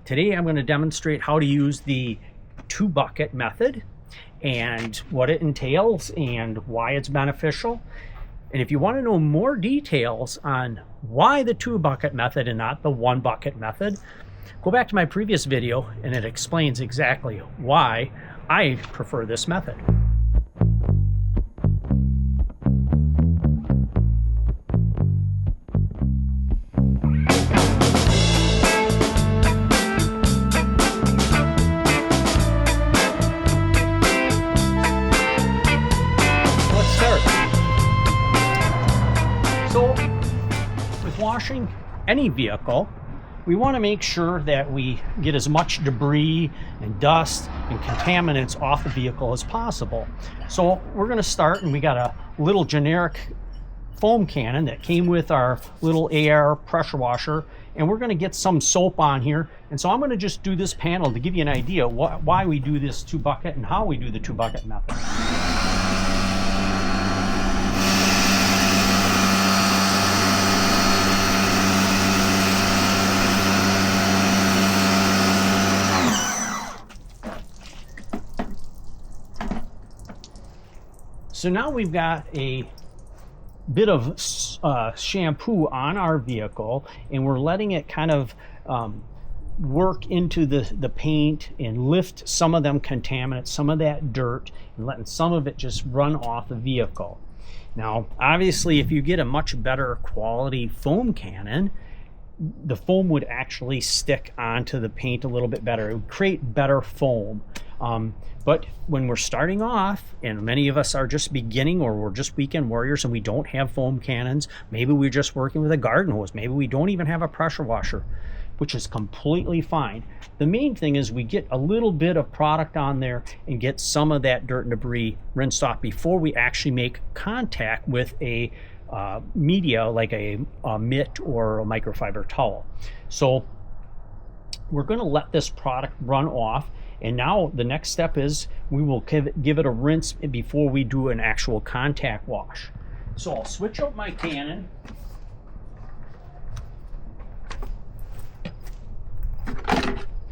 Today I'm going to demonstrate how to use the 2-bucket method and what it entails and why it's beneficial. And if you want to know more details on why the 2-bucket method and not the 1-bucket method, go back to my previous video and it explains exactly why I prefer this method. Washing any vehicle, we want to make sure that we get as much debris and dust and contaminants off the vehicle as possible. So we're going to start, and we got a little generic foam cannon that came with our little AR pressure washer, and we're going to get some soap on here. And so I'm going to just do this panel to give you an idea why we do this 2-bucket and how we do the 2-bucket method. So now we've got a bit of shampoo on our vehicle, and we're letting it kind of work into the paint and lift some of them contaminants, some of that dirt, and letting some of it just run off the vehicle. Now, obviously, if you get a much better quality foam cannon, the foam would actually stick onto the paint a little bit better. It would create better foam. But when we're starting off, and many of us are just beginning, or we're just weekend warriors and we don't have foam cannons, maybe we're just working with a garden hose, maybe we don't even have a pressure washer, which is completely fine. The main thing is we get a little bit of product on there and get some of that dirt and debris rinsed off before we actually make contact with a media like a mitt or a microfiber towel. So we're going to let this product run off. And now the next step is we will give it a rinse before we do an actual contact wash. So I'll switch up my cannon.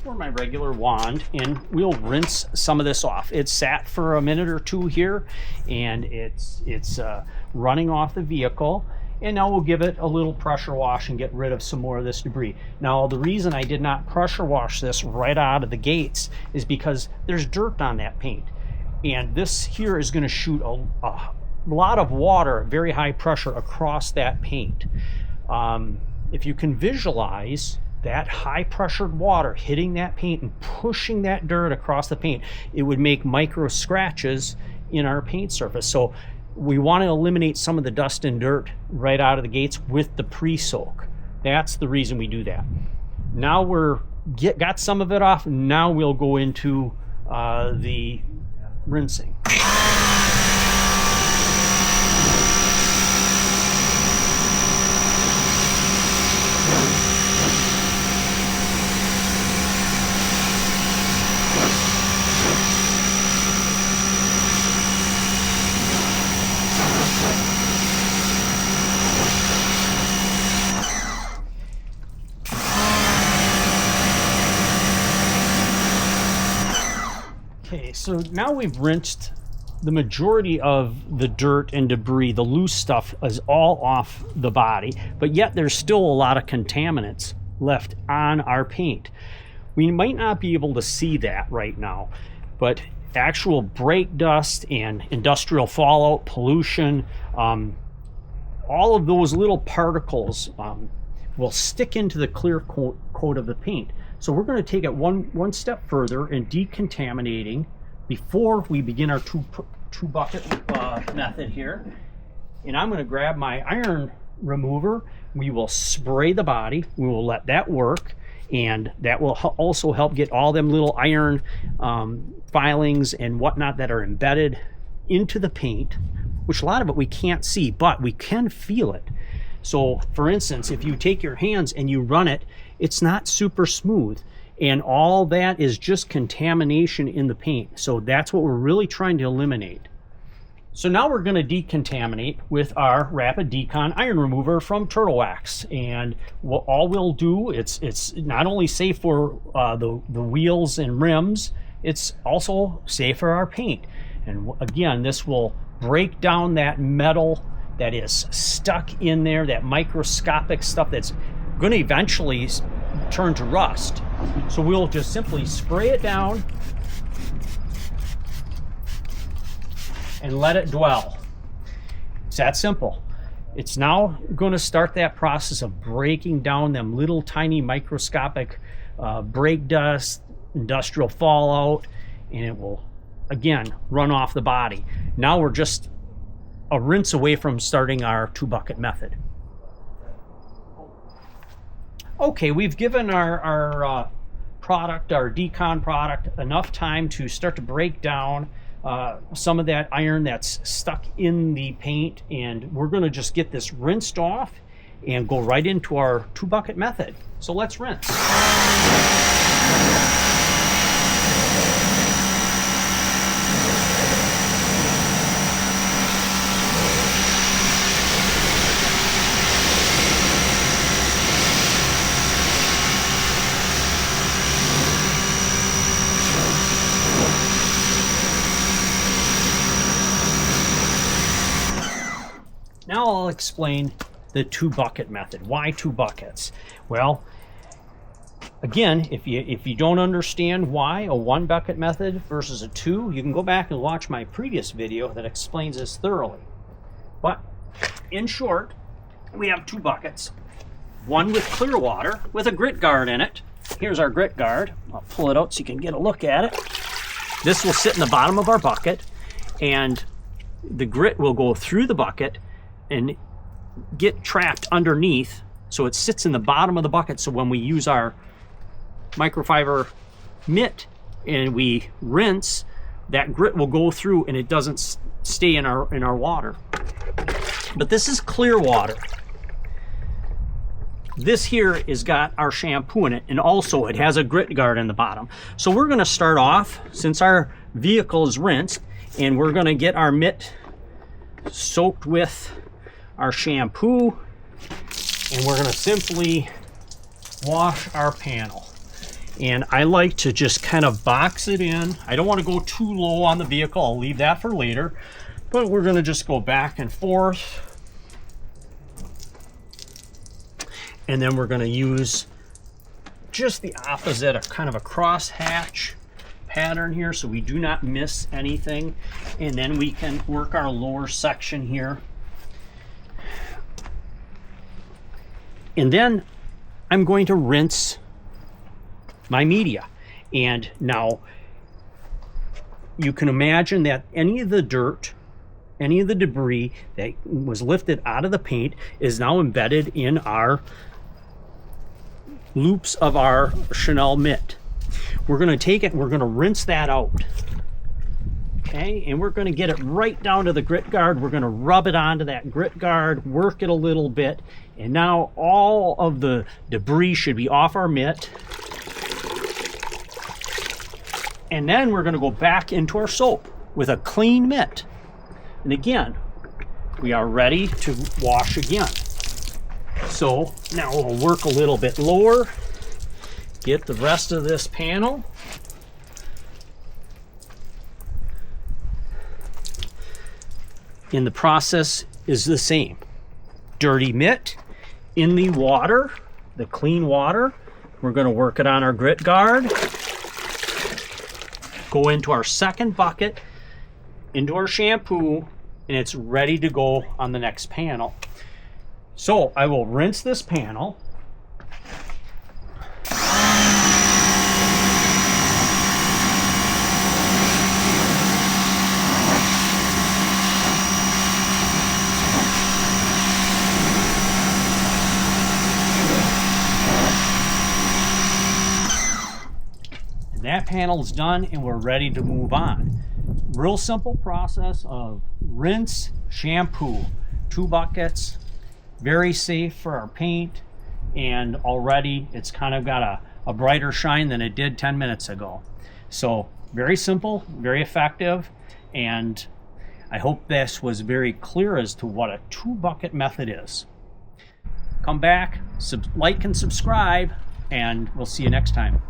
For my regular wand, and we'll rinse some of this off. It's sat for a minute or two here, and it's running off the vehicle. And now we'll give it a little pressure wash and get rid of some more of this debris. Now, the reason I did not pressure wash this right out of the gates is because there's dirt on that paint. And this here is going to shoot a lot of water at very high pressure across that paint. If you can visualize that high pressured water hitting that paint and pushing that dirt across the paint, it would make micro scratches in our paint surface. So we want to eliminate some of the dust and dirt right out of the gates with the pre-soak. That's the reason we do that. Now we're got some of it off. Now we'll go into the rinsing. Okay, so now we've rinsed the majority of the dirt and debris. The loose stuff is all off the body, but yet there's still a lot of contaminants left on our paint. We might not be able to see that right now, but actual brake dust and industrial fallout, pollution, all of those little particles will stick into the clear coat of the paint. So we're going to take it one step further in decontaminating before we begin our two bucket method here. And I'm going to grab my iron remover. We will spray the body. We will let that work, and that will also help get all them little iron filings and whatnot that are embedded into the paint, which a lot of it we can't see, but we can feel it. So for instance, if you take your hands and you run it, it's not super smooth. And all that is just contamination in the paint. So that's what we're really trying to eliminate. So now we're going to decontaminate with our Rapid Decon iron remover from Turtle Wax, and all we'll do, it's not only safe for the wheels and rims, it's also safe for our paint. And again, this will break down that metal that is stuck in there, that microscopic stuff that's going to eventually turn to rust. So we'll just simply spray it down and let it dwell. It's that simple. It's now going to start that process of breaking down them little tiny microscopic brake dust, industrial fallout, and it will again run off the body. Now we're just a rinse away from starting our 2-bucket method. Okay, we've given our product, our Decon product, enough time to start to break down some of that iron that's stuck in the paint, and we're going to just get this rinsed off and go right into our 2-bucket method. So let's rinse. Now I'll explain the 2-bucket method. Why 2 buckets? Well, again, if you don't understand why a 1-bucket method versus a 2, you can go back and watch my previous video that explains this thoroughly. But in short, we have 2 buckets. One with clear water with a grit guard in it. Here's our grit guard. I'll pull it out so you can get a look at it. This will sit in the bottom of our bucket, and the grit will go through the bucket and get trapped underneath, so it sits in the bottom of the bucket. So when we use our microfiber mitt and we rinse, that grit will go through and it doesn't stay in our water. But this is clear water. This here has got our shampoo in it, and also it has a grit guard in the bottom. So we're going to start off, since our vehicle is rinsed, and we're going to get our mitt soaked with our shampoo, and we're going to simply wash our panel. And I like to just kind of box it in. I don't want to go too low on the vehicle. I'll leave that for later. But we're going to just go back and forth. And then we're going to use just the opposite, a kind of a crosshatch pattern here, so we do not miss anything. And then we can work our lower section here. And then I'm going to rinse my media. And now you can imagine that any of the dirt, any of the debris that was lifted out of the paint is now embedded in our loops of our Chanel mitt. We're going to take it and we're going to rinse that out. Okay, and we're going to get it right down to the grit guard. We're going to rub it onto that grit guard, work it a little bit, and now all of the debris should be off our mitt. And then we're going to go back into our soap with a clean mitt. And again, we are ready to wash again. So now we'll work a little bit lower, get the rest of this panel. And the process is the same. Dirty mitt in the water, the clean water. We're going to work it on our grit guard. Go into our second bucket, into our shampoo, and it's ready to go on the next panel. So I will rinse this panel. That panel is done and we're ready to move on. Real simple process of rinse, shampoo, 2 buckets, very safe for our paint, and already it's kind of got a brighter shine than it did 10 minutes ago. So very simple, very effective, and I hope this was very clear as to what a 2-bucket method is. Come back, like and subscribe, and we'll see you next time.